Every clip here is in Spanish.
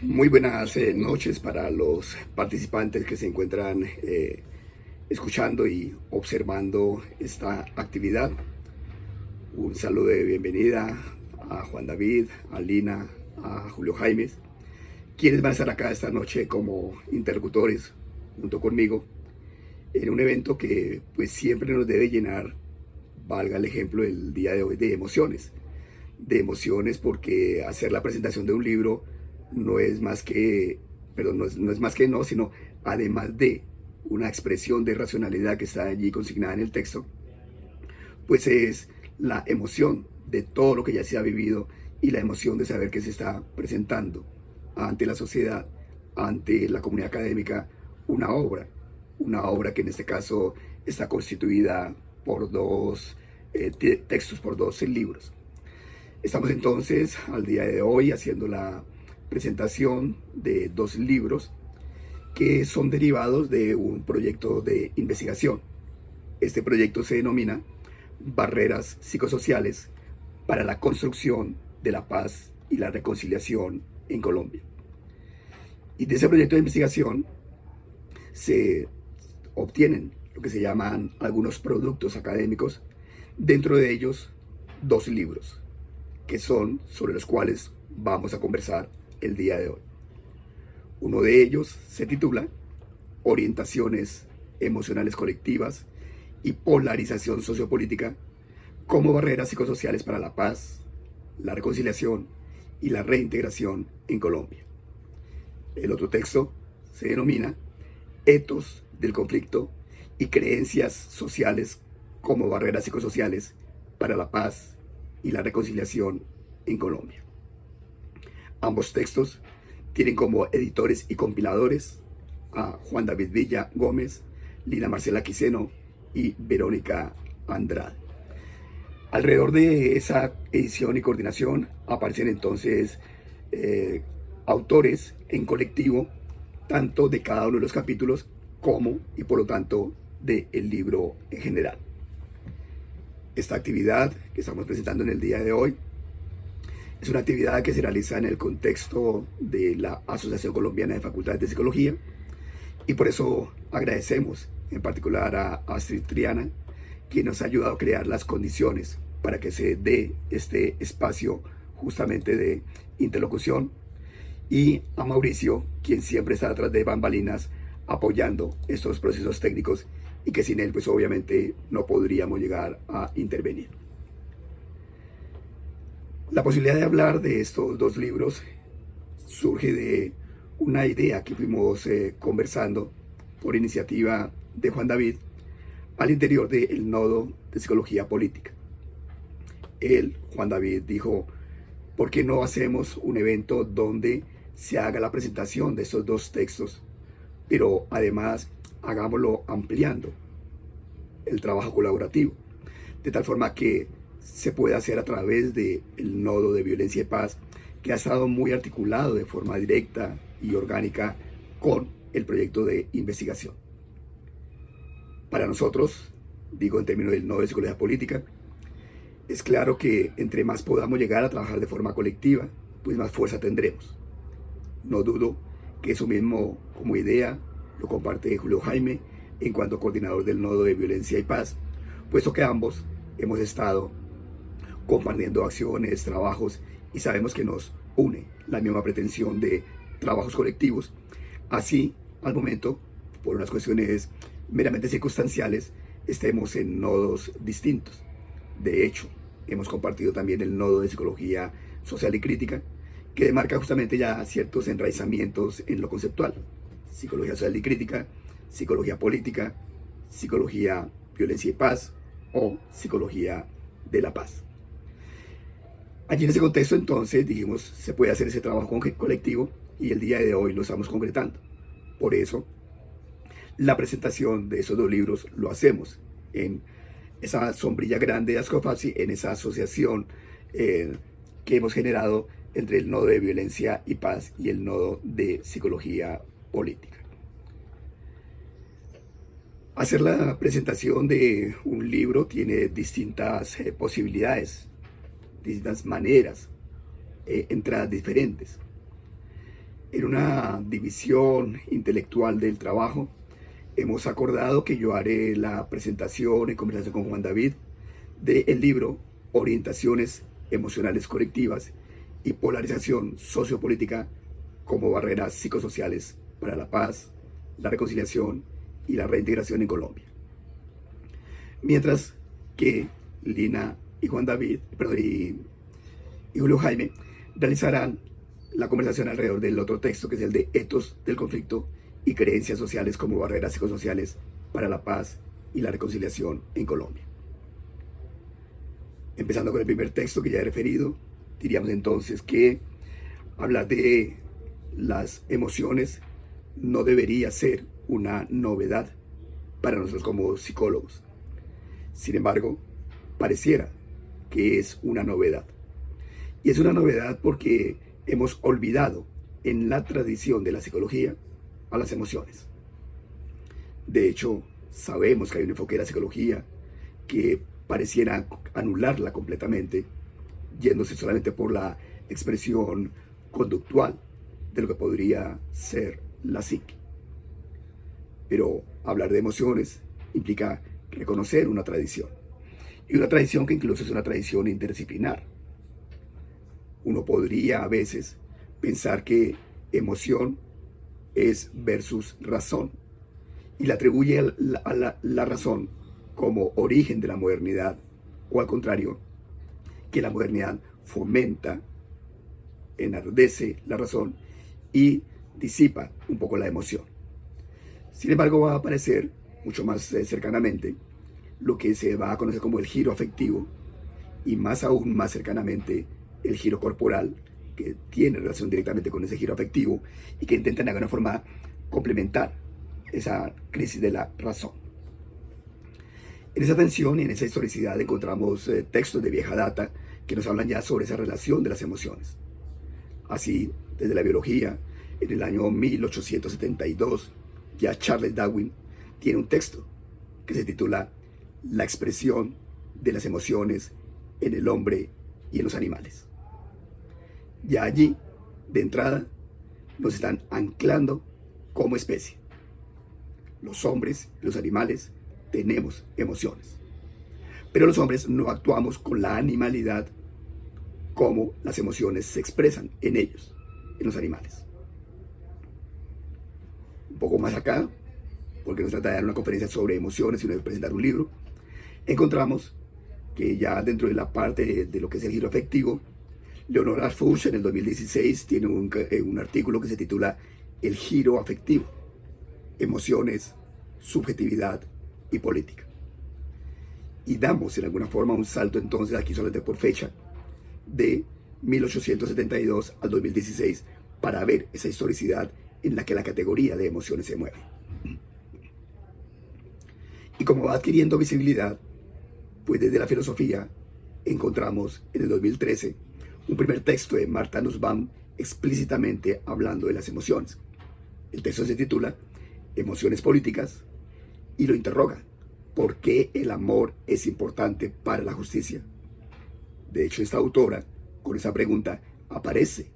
Muy buenas noches para los participantes que se encuentran escuchando y observando esta actividad. Un saludo de bienvenida a Juan David, a Lina, a Julio Jaimes, quienes van a estar acá esta noche como interlocutores junto conmigo en un evento que pues siempre nos debe llenar, valga el ejemplo el día de hoy, de emociones porque hacer la presentación de un libro no es más que, perdón, no es más que no, sino además de una expresión de racionalidad que está allí consignada en el texto, pues es la emoción de todo lo que ya se ha vivido y la emoción de saber que se está presentando ante la sociedad, ante la comunidad académica, una obra que en este caso está constituida por dos textos, por 12 libros. Estamos entonces al día de hoy haciendo la presentación de 2 libros que son derivados de un proyecto de investigación. Este proyecto se denomina Barreras Psicosociales para la construcción de la paz y la reconciliación en Colombia. Y de ese proyecto de investigación se obtienen lo que se llaman algunos productos académicos, dentro de ellos 2 libros, que son sobre los cuales vamos a conversar el día de hoy. Uno de ellos se titula Orientaciones emocionales colectivas y polarización sociopolítica como barreras psicosociales para la paz, la reconciliación y la reintegración en Colombia. El otro texto se denomina Etos del conflicto y creencias sociales como barreras psicosociales para la paz y la reconciliación en Colombia. Ambos textos tienen como editores y compiladores a Juan David Villa Gómez, Lina Marcela Quiseno y Verónica Andrade. Alrededor de esa edición y coordinación aparecen entonces autores en colectivo, tanto de cada uno de los capítulos como, y por lo tanto, del libro en general. Esta actividad que estamos presentando en el día de hoy es una actividad que se realiza en el contexto de la Asociación Colombiana de Facultades de Psicología y por eso agradecemos en particular a Astrid Triana, quien nos ha ayudado a crear las condiciones para que se dé este espacio justamente de interlocución, y a Mauricio, quien siempre está detrás de bambalinas apoyando estos procesos técnicos y que sin él pues obviamente no podríamos llegar a intervenir. La posibilidad de hablar de estos 2 libros surge de una idea que fuimos conversando por iniciativa de Juan David al interior del Nodo de Psicología Política. Él, Juan David, dijo, ¿por qué no hacemos un evento donde se haga la presentación de estos 2 textos, pero además hagámoslo ampliando el trabajo colaborativo, de tal forma que se puede hacer a través del Nodo de Violencia y Paz, que ha estado muy articulado de forma directa y orgánica con el proyecto de investigación? Para nosotros, digo en términos del Nodo de Psicología Política, es claro que entre más podamos llegar a trabajar de forma colectiva, pues más fuerza tendremos. No dudo que eso mismo como idea lo comparte Julio Jaime en cuanto coordinador del Nodo de Violencia y Paz, puesto que ambos hemos estado compartiendo acciones, trabajos, y sabemos que nos une la misma pretensión de trabajos colectivos. Así, al momento, por unas cuestiones meramente circunstanciales, estemos en nodos distintos. De hecho, hemos compartido también el Nodo de Psicología Social y Crítica, que demarca justamente ya ciertos enraizamientos en lo conceptual: psicología social y crítica, psicología política, psicología violencia y paz o psicología de la paz. Allí en ese contexto entonces dijimos, se puede hacer ese trabajo colectivo y el día de hoy lo estamos concretando. Por eso, la presentación de esos 2 libros lo hacemos en esa sombrilla grande de Ascofapsi, en esa asociación que hemos generado entre el Nodo de Violencia y Paz y el Nodo de Psicología Política. Hacer la presentación de un libro tiene distintas posibilidades, distintas maneras, entradas diferentes. En una división intelectual del trabajo, hemos acordado que yo haré la presentación en conversación con Juan David del libro Orientaciones Emocionales Colectivas y Polarización Sociopolítica como barreras psicosociales para la paz, la reconciliación y la reintegración en Colombia. Mientras que Lina y Juan David, y Julio Jaime realizarán la conversación alrededor del otro texto, que es el de Etos del Conflicto y Creencias Sociales como barreras psicosociales para la paz y la reconciliación en Colombia. Empezando con el primer texto que ya he referido, diríamos entonces que hablar de las emociones no debería ser una novedad para nosotros como psicólogos. Sin embargo, pareciera que es una novedad. Y es una novedad porque hemos olvidado en la tradición de la psicología a las emociones. De hecho, sabemos que hay un enfoque de la psicología que pareciera anularla completamente, yéndose solamente por la expresión conductual de lo que podría ser la psique. Pero hablar de emociones implica reconocer una tradición, y una tradición que incluso es una tradición interdisciplinar. Uno podría a veces pensar que emoción es versus razón, y le atribuye a la razón como origen de la modernidad, o al contrario, que la modernidad fomenta, enardece la razón y disipa un poco la emoción. Sin embargo, va a aparecer mucho más cercanamente lo que se va a conocer como el giro afectivo, y aún más cercanamente el giro corporal, que tiene relación directamente con ese giro afectivo y que intentan de alguna forma complementar esa crisis de la razón. En esa tensión y en esa historicidad encontramos textos de vieja data que nos hablan ya sobre esa relación de las emociones. Así, desde la biología, en el año 1872, ya Charles Darwin tiene un texto que se titula La expresión de las emociones en el hombre y en los animales. Ya allí, de entrada, nos están anclando como especie. Los hombres y los animales tenemos emociones, pero los hombres no actuamos con la animalidad como las emociones se expresan en ellos, en los animales. Un poco más acá, porque no se trata de dar una conferencia sobre emociones, sino de presentar un libro, encontramos que ya dentro de la parte de lo que es el giro afectivo, Leonora Fuchs en el 2016 tiene un artículo que se titula El giro afectivo, emociones, subjetividad y política. Y damos en alguna forma un salto entonces, aquí solamente por fecha, de 1872 al 2016 para ver esa historicidad en la que la categoría de emociones se mueve. Y como va adquiriendo visibilidad, pues desde la filosofía encontramos en el 2013 un primer texto de Martha Nussbaum explícitamente hablando de las emociones. El texto se titula Emociones políticas y lo interroga: ¿por qué el amor es importante para la justicia? De hecho, esta autora, con esa pregunta, aparece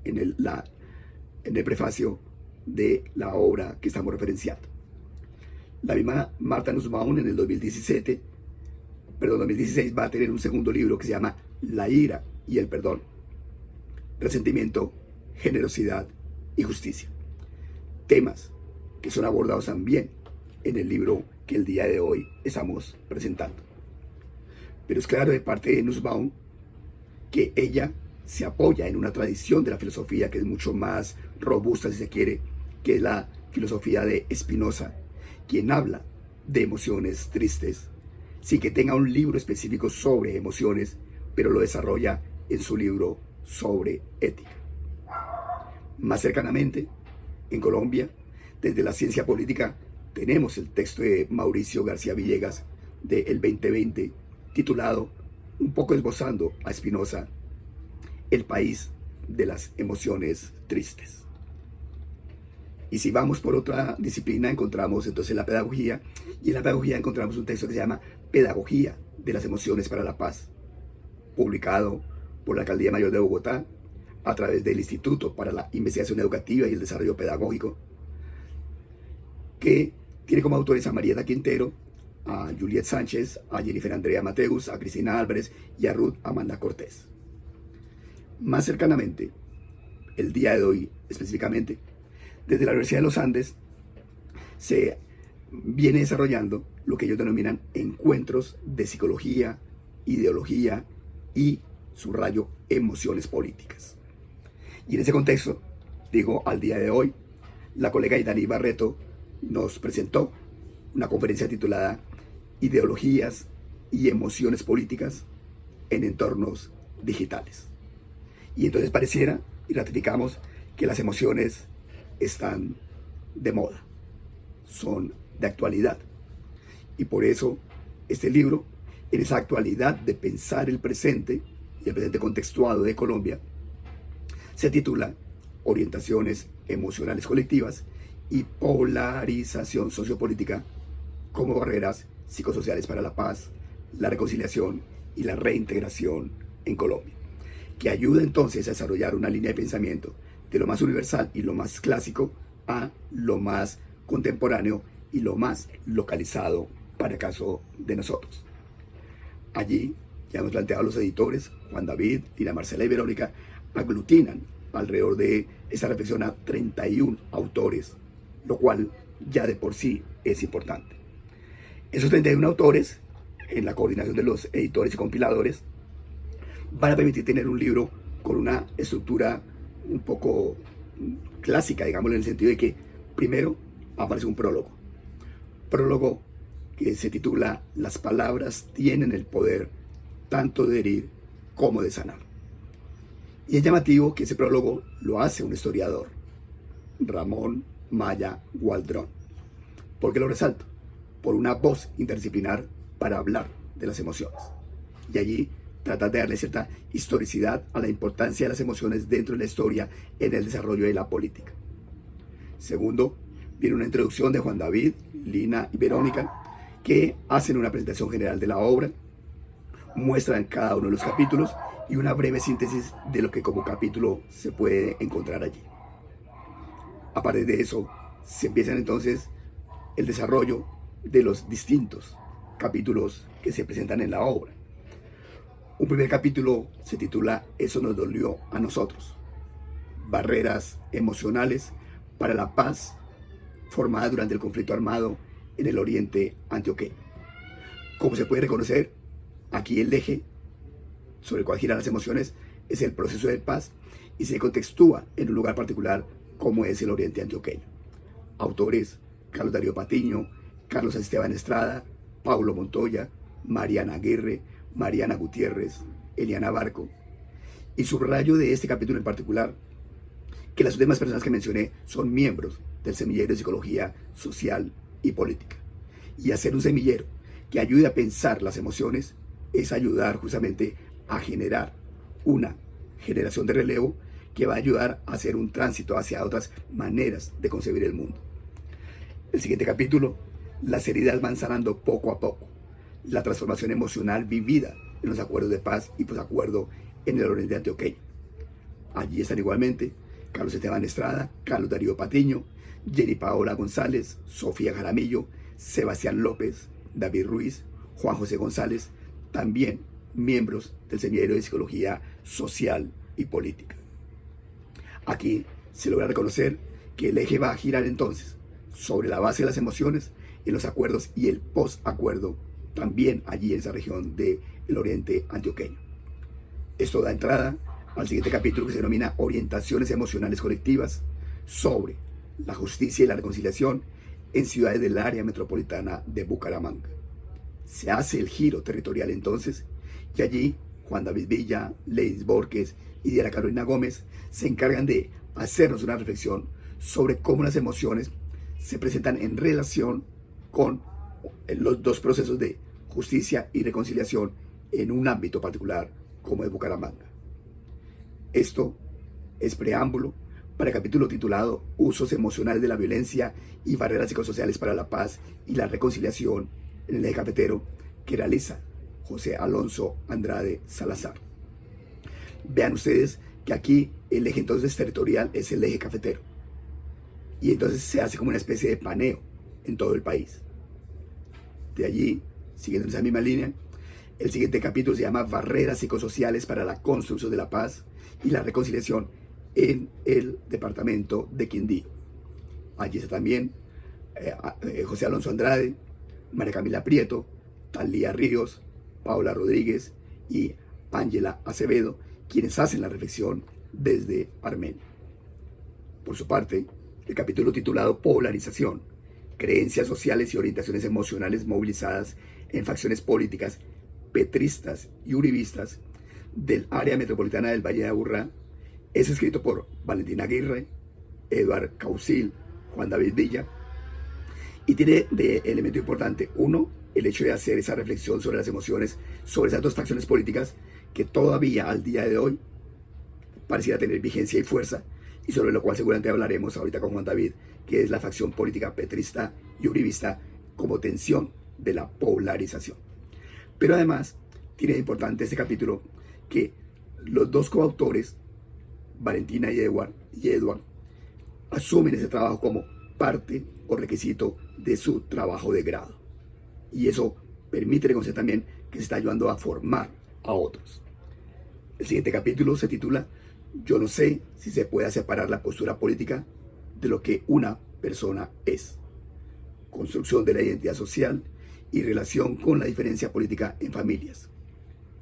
en el prefacio de la obra que estamos referenciando. La misma Martha Nussbaum en el 2016 va a tener un segundo libro que se llama La ira y el perdón, resentimiento, generosidad y justicia. Temas que son abordados también en el libro que el día de hoy estamos presentando. Pero es claro de parte de Nussbaum que ella se apoya en una tradición de la filosofía que es mucho más robusta, si se quiere, que es la filosofía de Spinoza, quien habla de emociones tristes, sin que tenga un libro específico sobre emociones, pero lo desarrolla en su libro sobre ética. Más cercanamente, en Colombia, desde la ciencia política, tenemos el texto de Mauricio García Villegas del 2020, titulado, un poco esbozando a Spinoza, El país de las emociones tristes. Y si vamos por otra disciplina, encontramos entonces la pedagogía, y en la pedagogía encontramos un texto que se llama Pedagogía de las emociones para la paz, publicado por la Alcaldía Mayor de Bogotá a través del Instituto para la Investigación Educativa y el Desarrollo Pedagógico, que tiene como autores a Marieta Quintero, a Juliet Sánchez, a Jennifer Andrea Mateus, a Cristina Álvarez y a Ruth Amanda Cortés. Más cercanamente, el día de hoy específicamente, desde la Universidad de los Andes se viene desarrollando lo que ellos denominan encuentros de psicología, ideología y, subrayo, emociones políticas. Y en ese contexto, digo, al día de hoy, la colega Idani Barreto nos presentó una conferencia titulada Ideologías y emociones políticas en entornos digitales. Y entonces pareciera, y ratificamos, que las emociones están de moda, son de actualidad. Y por eso este libro, en esa actualidad de pensar el presente, y el presente contextuado de Colombia, se titula Orientaciones emocionales colectivas y polarización sociopolítica como barreras psicosociales para la paz, la reconciliación y la reintegración en Colombia, que ayuda entonces a desarrollar una línea de pensamiento de lo más universal y lo más clásico a lo más contemporáneo y lo más localizado para el caso de nosotros. Allí, ya hemos planteado los editores, Juan David, Lina Marcela y Verónica, aglutinan alrededor de esta reflexión a 31 autores, lo cual ya de por sí es importante. Esos 31 autores, en la coordinación de los editores y compiladores, van a permitir tener un libro con una estructura un poco clásica, digámoslo, en el sentido de que primero aparece un prólogo. Prólogo que se titula Las palabras tienen el poder tanto de herir como de sanar. Y es llamativo que ese prólogo lo hace un historiador, Ramón Maya Gualdrón. ¿Por qué lo resalto? Por una voz interdisciplinar para hablar de las emociones. Y allí trata de darle cierta historicidad a la importancia de las emociones dentro de la historia en el desarrollo de la política. Segundo, viene una introducción de Juan David, Lina y Verónica, que hacen una presentación general de la obra, muestran cada uno de los capítulos y una breve síntesis de lo que como capítulo se puede encontrar allí. A partir de eso, se empiezan entonces el desarrollo de los distintos capítulos que se presentan en la obra. Un primer capítulo se titula Eso nos dolió a nosotros. Barreras emocionales para la paz formada durante el conflicto armado en el oriente antioqueño. Como se puede reconocer, aquí el eje sobre el cual giran las emociones es el proceso de paz y se contextúa en un lugar particular como es el oriente antioqueño. Autores: Carlos Darío Patiño, Carlos Esteban Estrada, Paulo Montoya, Mariana Aguirre, Mariana Gutiérrez, Eliana Barco. Y subrayo de este capítulo en particular que las demás personas que mencioné son miembros del semillero de psicología social y política. Y hacer un semillero que ayude a pensar las emociones es ayudar justamente a generar una generación de relevo que va a ayudar a hacer un tránsito hacia otras maneras de concebir el mundo. El siguiente capítulo: las heridas van sanando poco a poco. La transformación emocional vivida en los acuerdos de paz y posacuerdo en el oriente antioqueño. Allí están igualmente Carlos Esteban Estrada, Carlos Darío Patiño, Jenny Paola González, Sofía Jaramillo, Sebastián López, David Ruiz, Juan José González, también miembros del Semillero de Psicología Social y Política. Aquí se logra reconocer que el eje va a girar entonces sobre la base de las emociones en los acuerdos y el posacuerdo también allí en esa región del oriente antioqueño. Esto da entrada al siguiente capítulo que se denomina Orientaciones emocionales colectivas sobre la justicia y la reconciliación en ciudades del área metropolitana de Bucaramanga. Se hace el giro territorial entonces y allí Juan David Villa, Leis Borges y Diana Carolina Gómez se encargan de hacernos una reflexión sobre cómo las emociones se presentan en relación con los dos procesos de justicia y reconciliación en un ámbito particular como es Bucaramanga. Esto es preámbulo para el capítulo titulado Usos emocionales de la violencia y barreras psicosociales para la paz y la reconciliación en el eje cafetero, que realiza José Alonso Andrade Salazar. Vean ustedes que aquí el eje entonces territorial es el eje cafetero. Y entonces se hace como una especie de paneo en todo el país. De allí, siguiendo esa misma línea, el siguiente capítulo se llama Barreras psicosociales para la construcción de la paz y la reconciliación en el departamento de Quindío. Allí está también José Alonso Andrade, María Camila Prieto, Talía Ríos, Paula Rodríguez y Ángela Acevedo, quienes hacen la reflexión desde Armenia. Por su parte, el capítulo titulado Polarización, creencias sociales y orientaciones emocionales movilizadas en facciones políticas petristas y uribistas del área metropolitana del Valle de Aburrá, es escrito por Valentina Aguirre, Eduard Causil, Juan David Villa, y tiene de elemento importante, uno, el hecho de hacer esa reflexión sobre las emociones, sobre esas dos facciones políticas que todavía al día de hoy pareciera tener vigencia y fuerza, y sobre lo cual seguramente hablaremos ahorita con Juan David, que es la facción política petrista y uribista como tensión de la polarización. Pero además, tiene de importante este capítulo que los dos coautores, Valentina y Edward, asumen ese trabajo como parte o requisito de su trabajo de grado. Y eso permite reconocer también que se está ayudando a formar a otros. El siguiente capítulo se titula Yo no sé si se puede separar la postura política de lo que una persona es. Construcción de la identidad social y relación con la diferencia política en familias.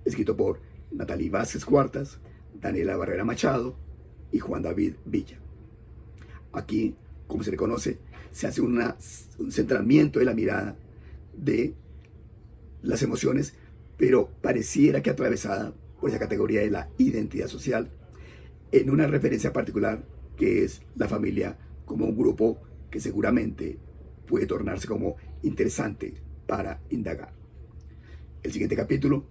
Escrito por Natalie Vázquez Cuartas, Daniela Barrera Machado y Juan David Villa. Aquí, como se le conoce, se hace un centramiento de la mirada de las emociones, pero pareciera que atravesada por esa categoría de la identidad social, en una referencia particular que es la familia como un grupo que seguramente puede tornarse como interesante para indagar. El siguiente capítulo,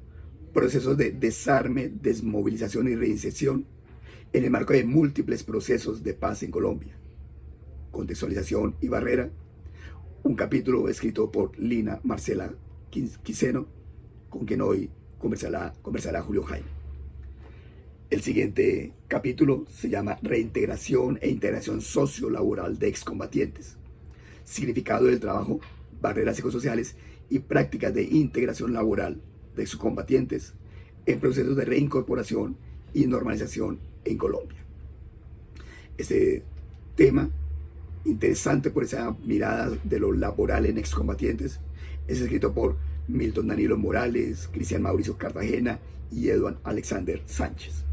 procesos de desarme, desmovilización y reinserción en el marco de múltiples procesos de paz en Colombia. Contextualización y barrera, un capítulo escrito por Lina Marcela Quiseno, con quien hoy conversará Julio Jaime. El siguiente capítulo se llama Reintegración e integración sociolaboral de excombatientes. Significado del trabajo, barreras psicosociales y prácticas de integración laboral de excombatientes en procesos de reincorporación y normalización en Colombia. Este tema, interesante por esa mirada de lo laboral en excombatientes, es escrito por Milton Danilo Morales, Cristian Mauricio Cartagena y Edward Alexander Sánchez.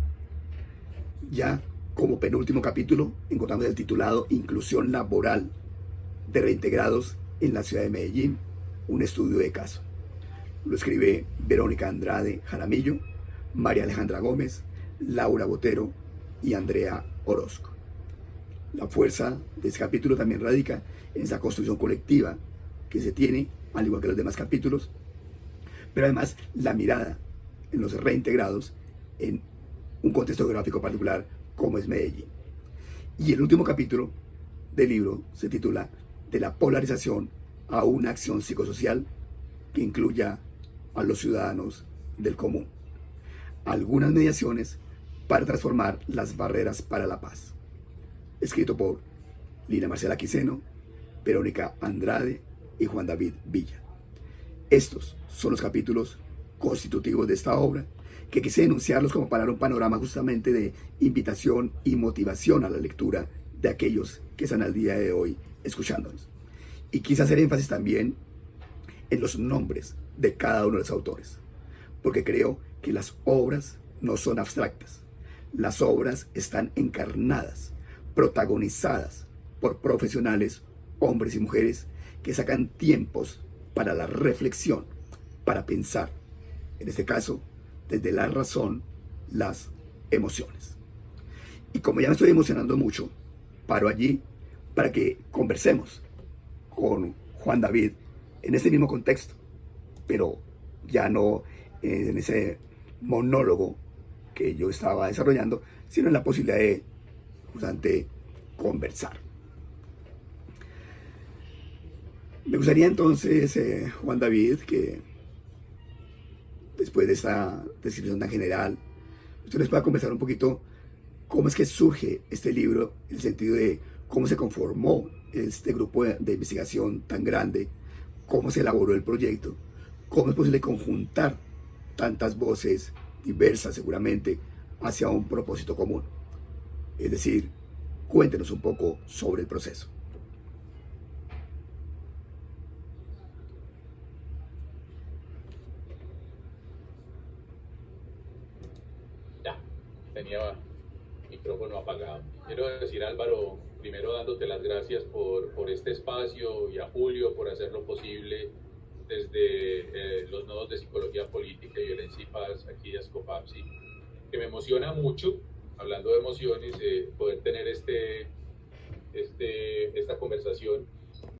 Ya como penúltimo capítulo encontramos el titulado Inclusión laboral de reintegrados en la ciudad de Medellín, un estudio de caso. Lo escribe Verónica Andrade Jaramillo, María Alejandra Gómez, Laura Botero y Andrea Orozco. La fuerza de este capítulo también radica en esa construcción colectiva que se tiene, al igual que los demás capítulos, pero además la mirada en los reintegrados en un contexto geográfico particular como es Medellín. Y el último capítulo del libro se titula De la polarización a una acción psicosocial que incluya a los ciudadanos del común. Algunas mediaciones para transformar las barreras para la paz. Escrito por Lina Marcela Quiseno, Verónica Andrade y Juan David Villa. Estos son los capítulos constitutivos de esta obra, que quise enunciarlos como para dar un panorama justamente de invitación y motivación a la lectura de aquellos que están al día de hoy escuchándonos. Y quise hacer énfasis también en los nombres de cada uno de los autores, porque creo que las obras no son abstractas. Las obras están encarnadas, protagonizadas por profesionales, hombres y mujeres, que sacan tiempos para la reflexión, para pensar, en este caso, desde la razón, las emociones. Y como ya me estoy emocionando mucho, paro allí para que conversemos con Juan David en este mismo contexto, pero ya no en ese monólogo que yo estaba desarrollando, sino en la posibilidad de justamente conversar. Me gustaría entonces, Juan David, que después de esta descripción tan general, usted les pueda conversar un poquito cómo es que surge este libro, en el sentido de cómo se conformó este grupo de investigación tan grande, cómo se elaboró el proyecto, cómo es posible conjuntar tantas voces diversas seguramente hacia un propósito común. Es decir, cuéntenos un poco sobre el proceso. Ya, tenía micrófono apagado. Quiero decir, Álvaro, primero dándote las gracias por este espacio y a Julio por hacerlo posible desde los nodos de psicología política y violencia y paz aquí de Ascofapsi, que me emociona mucho, hablando de emociones, poder tener esta conversación